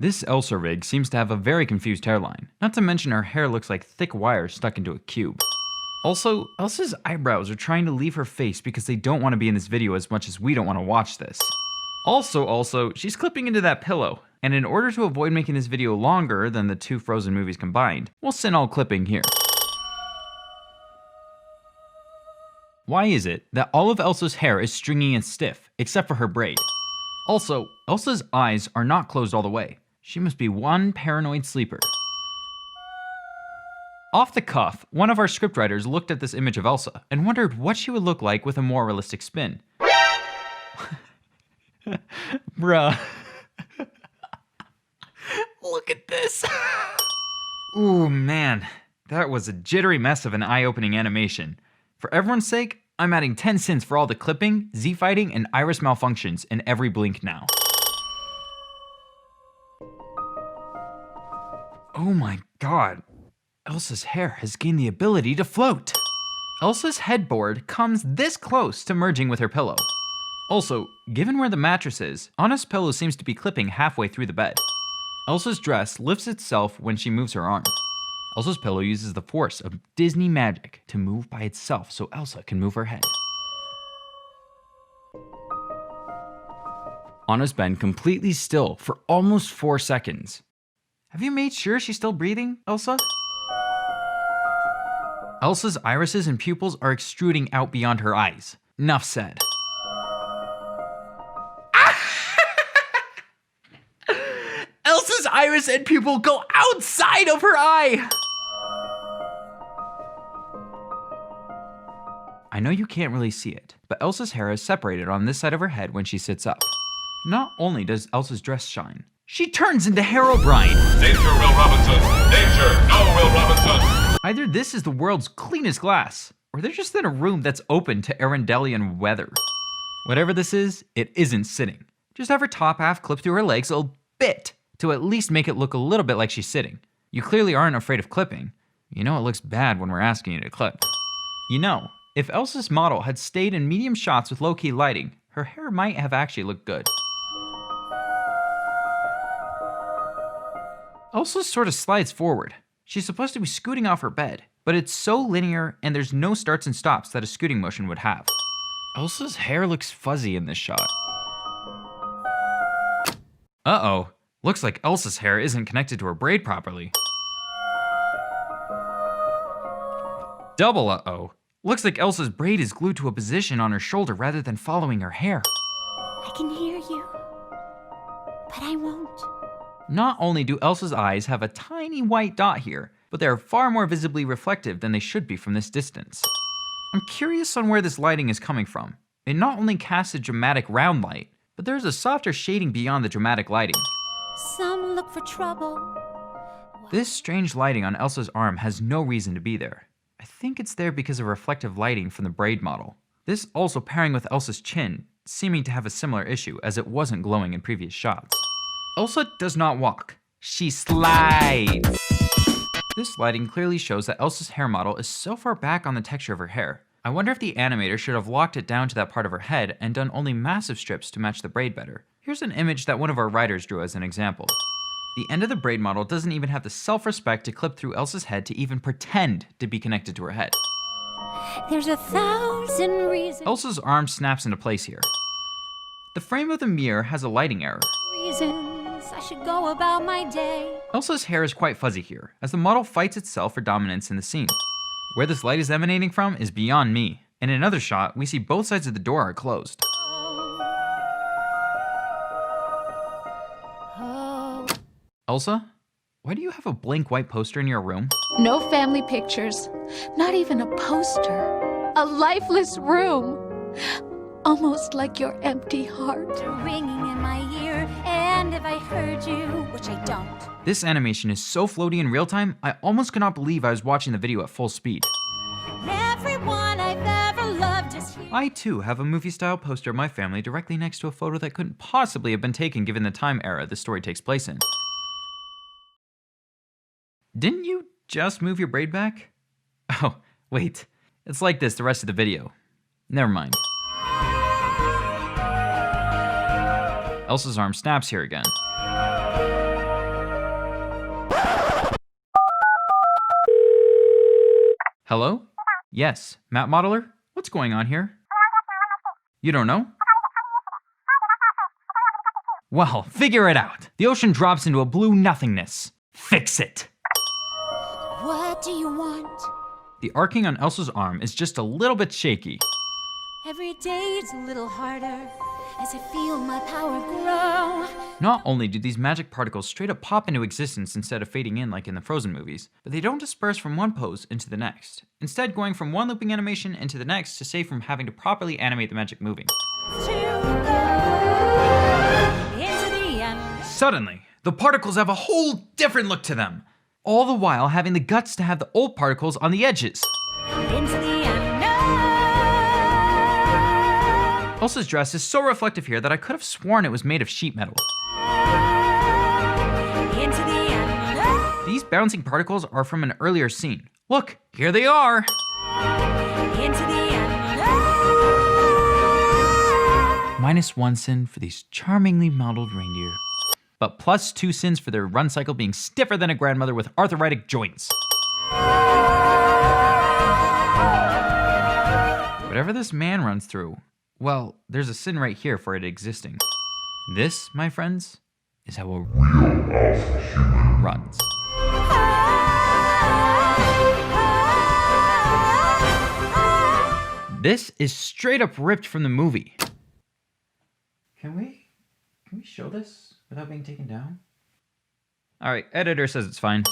This Elsa rig seems to have a very confused hairline, not to mention her hair looks like thick wires stuck into a cube. Also, Elsa's eyebrows are trying to leave her face because they don't want to be in this video as much as we don't want to watch this. Also, she's clipping into that pillow, and in order to avoid making this video longer than the two Frozen movies combined, we'll send all clipping here. Why is it that all of Elsa's hair is stringy and stiff, except for her braid? Also, Elsa's eyes are not closed all the way. She must be one paranoid sleeper. Off the cuff, one of our scriptwriters looked at this image of Elsa and wondered what she would look like with a more realistic spin. Bruh. Look at this. Ooh, man. That was a jittery mess of an eye-opening animation. For everyone's sake, I'm adding 10 cents for all the clipping, Z-fighting, and iris malfunctions in every blink now. Oh my god. Elsa's hair has gained the ability to float. Elsa's headboard comes this close to merging with her pillow. Also, given where the mattress is, Anna's pillow seems to be clipping halfway through the bed. Elsa's dress lifts itself when she moves her arm. Elsa's pillow uses the force of Disney magic to move by itself so Elsa can move her head. Anna's been completely still for almost 4 seconds. Have you made sure she's still breathing, Elsa? Elsa's irises and pupils are extruding out beyond her eyes. Enough said. Elsa's iris and pupil go outside of her eye! I know you can't really see it, but Elsa's hair is separated on this side of her head when she sits up. Not only does Elsa's dress shine, she turns into Herobrine! Danger, Will Robinson! Danger! No, Will Robinson! Either this is the world's cleanest glass, or they're just in a room that's open to Arendelian weather. Whatever this is, it isn't sitting. Just have her top half clip through her legs a bit, to at least make it look a little bit like she's sitting. You clearly aren't afraid of clipping. You know it looks bad when we're asking you to clip. You know, if Elsa's model had stayed in medium shots with low-key lighting, her hair might have actually looked good. Elsa sort of slides forward. She's supposed to be scooting off her bed, but it's so linear and there's no starts and stops that a scooting motion would have. Elsa's hair looks fuzzy in this shot. Uh-oh. Looks like Elsa's hair isn't connected to her braid properly. Double uh-oh. Looks like Elsa's braid is glued to a position on her shoulder rather than following her hair. I can hear you, but I won't. Not only do Elsa's eyes have a tiny white dot here, but they are far more visibly reflective than they should be from this distance. I'm curious on where this lighting is coming from. It not only casts a dramatic round light, but there's a softer shading beyond the dramatic lighting. Some look for trouble. This strange lighting on Elsa's arm has no reason to be there. I think it's there because of reflective lighting from the braid model. This also pairing with Elsa's chin, seeming to have a similar issue as it wasn't glowing in previous shots. Elsa does not walk. She slides. This lighting clearly shows that Elsa's hair model is so far back on the texture of her hair. I wonder if the animator should have locked it down to that part of her head and done only massive strips to match the braid better. Here's an image that one of our writers drew as an example. The end of the braid model doesn't even have the self-respect to clip through Elsa's head to even pretend to be connected to her head. There's 1,000 reasons. Elsa's arm snaps into place here. The frame of the mirror has a lighting error. Reasons I should go about my day. Elsa's hair is quite fuzzy here, as the model fights itself for dominance in the scene. Where this light is emanating from is beyond me. In another shot, we see both sides of the door are closed. Elsa, why do you have a blank white poster in your room? No family pictures, not even a poster. A lifeless room. Almost like your empty heart. Ringing in my ear, and if I heard you, which I don't. This animation is so floaty in real time, I almost cannot believe I was watching the video at full speed. Everyone I've ever loved is here. I too have a movie-style poster of my family directly next to a photo that couldn't possibly have been taken given the time era the story takes place in. Didn't you just move your braid back? Oh, wait. It's like this the rest of the video. Never mind. Elsa's arm snaps here again. Hello? Yes, map modeler? What's going on here? You don't know? Well, figure it out. The ocean drops into a blue nothingness. Fix it. What do you want? The arcing on Elsa's arm is just a little bit shaky. Every day it's a little harder as I feel my power grow. Not only do these magic particles straight up pop into existence instead of fading in like in the Frozen movies, but they don't disperse from one pose into the next, instead going from one looping animation into the next to save from having to properly animate the magic moving. To go into the end. Suddenly, the particles have a whole different look to them, all the while having the guts to have the old particles on the edges. Into the unknown. Elsa's dress is so reflective here that I could have sworn it was made of sheet metal. Into the unknown. These bouncing particles are from an earlier scene. Look, here they are! Into the unknown. -1 sin for these charmingly modeled reindeer, but +2 sins for their run cycle being stiffer than a grandmother with arthritic joints. Whatever this man runs through, well, there's a sin right here for it existing. This, my friends, is how a real alpha human runs. This is straight up ripped from the movie. Can we show this without being taken down? Alright, editor says it's fine.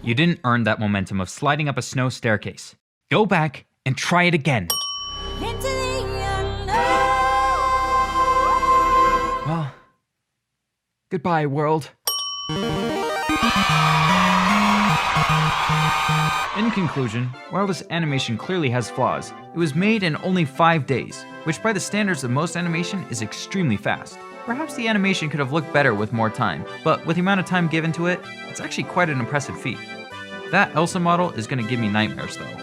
You didn't earn that momentum of sliding up a snow staircase. Go back and try it again. Into the unknown. Well, goodbye, world. In conclusion, while this animation clearly has flaws, it was made in only 5 days, which by the standards of most animation is extremely fast. Perhaps the animation could have looked better with more time, but with the amount of time given to it, it's actually quite an impressive feat. That Elsa model is gonna give me nightmares though.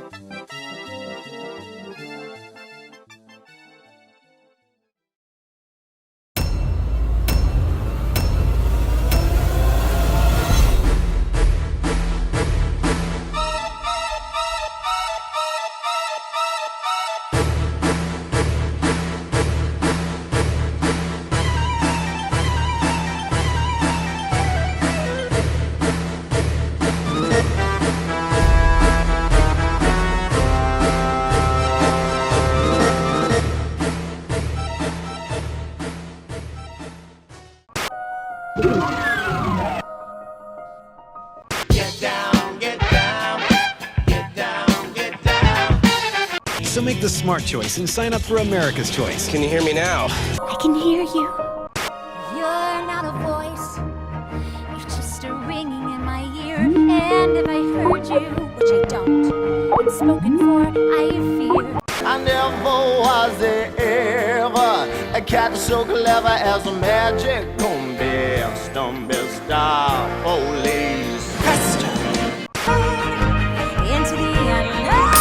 So make the smart choice and sign up for America's Choice. Can you hear me now? I can hear you. You're not a voice. You're just a ringing in my ear. And if I heard you, which I don't, it's spoken for, I fear. I never was there ever a cat so clever as a magic don't be star police. Into the unknown.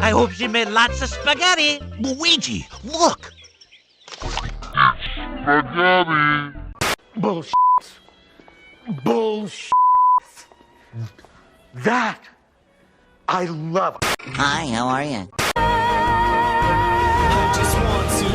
I hope she made lots of spaghetti. Luigi, look. Spaghetti. Bullshit. Bullshit. That I love. Hi, how are you? I just want to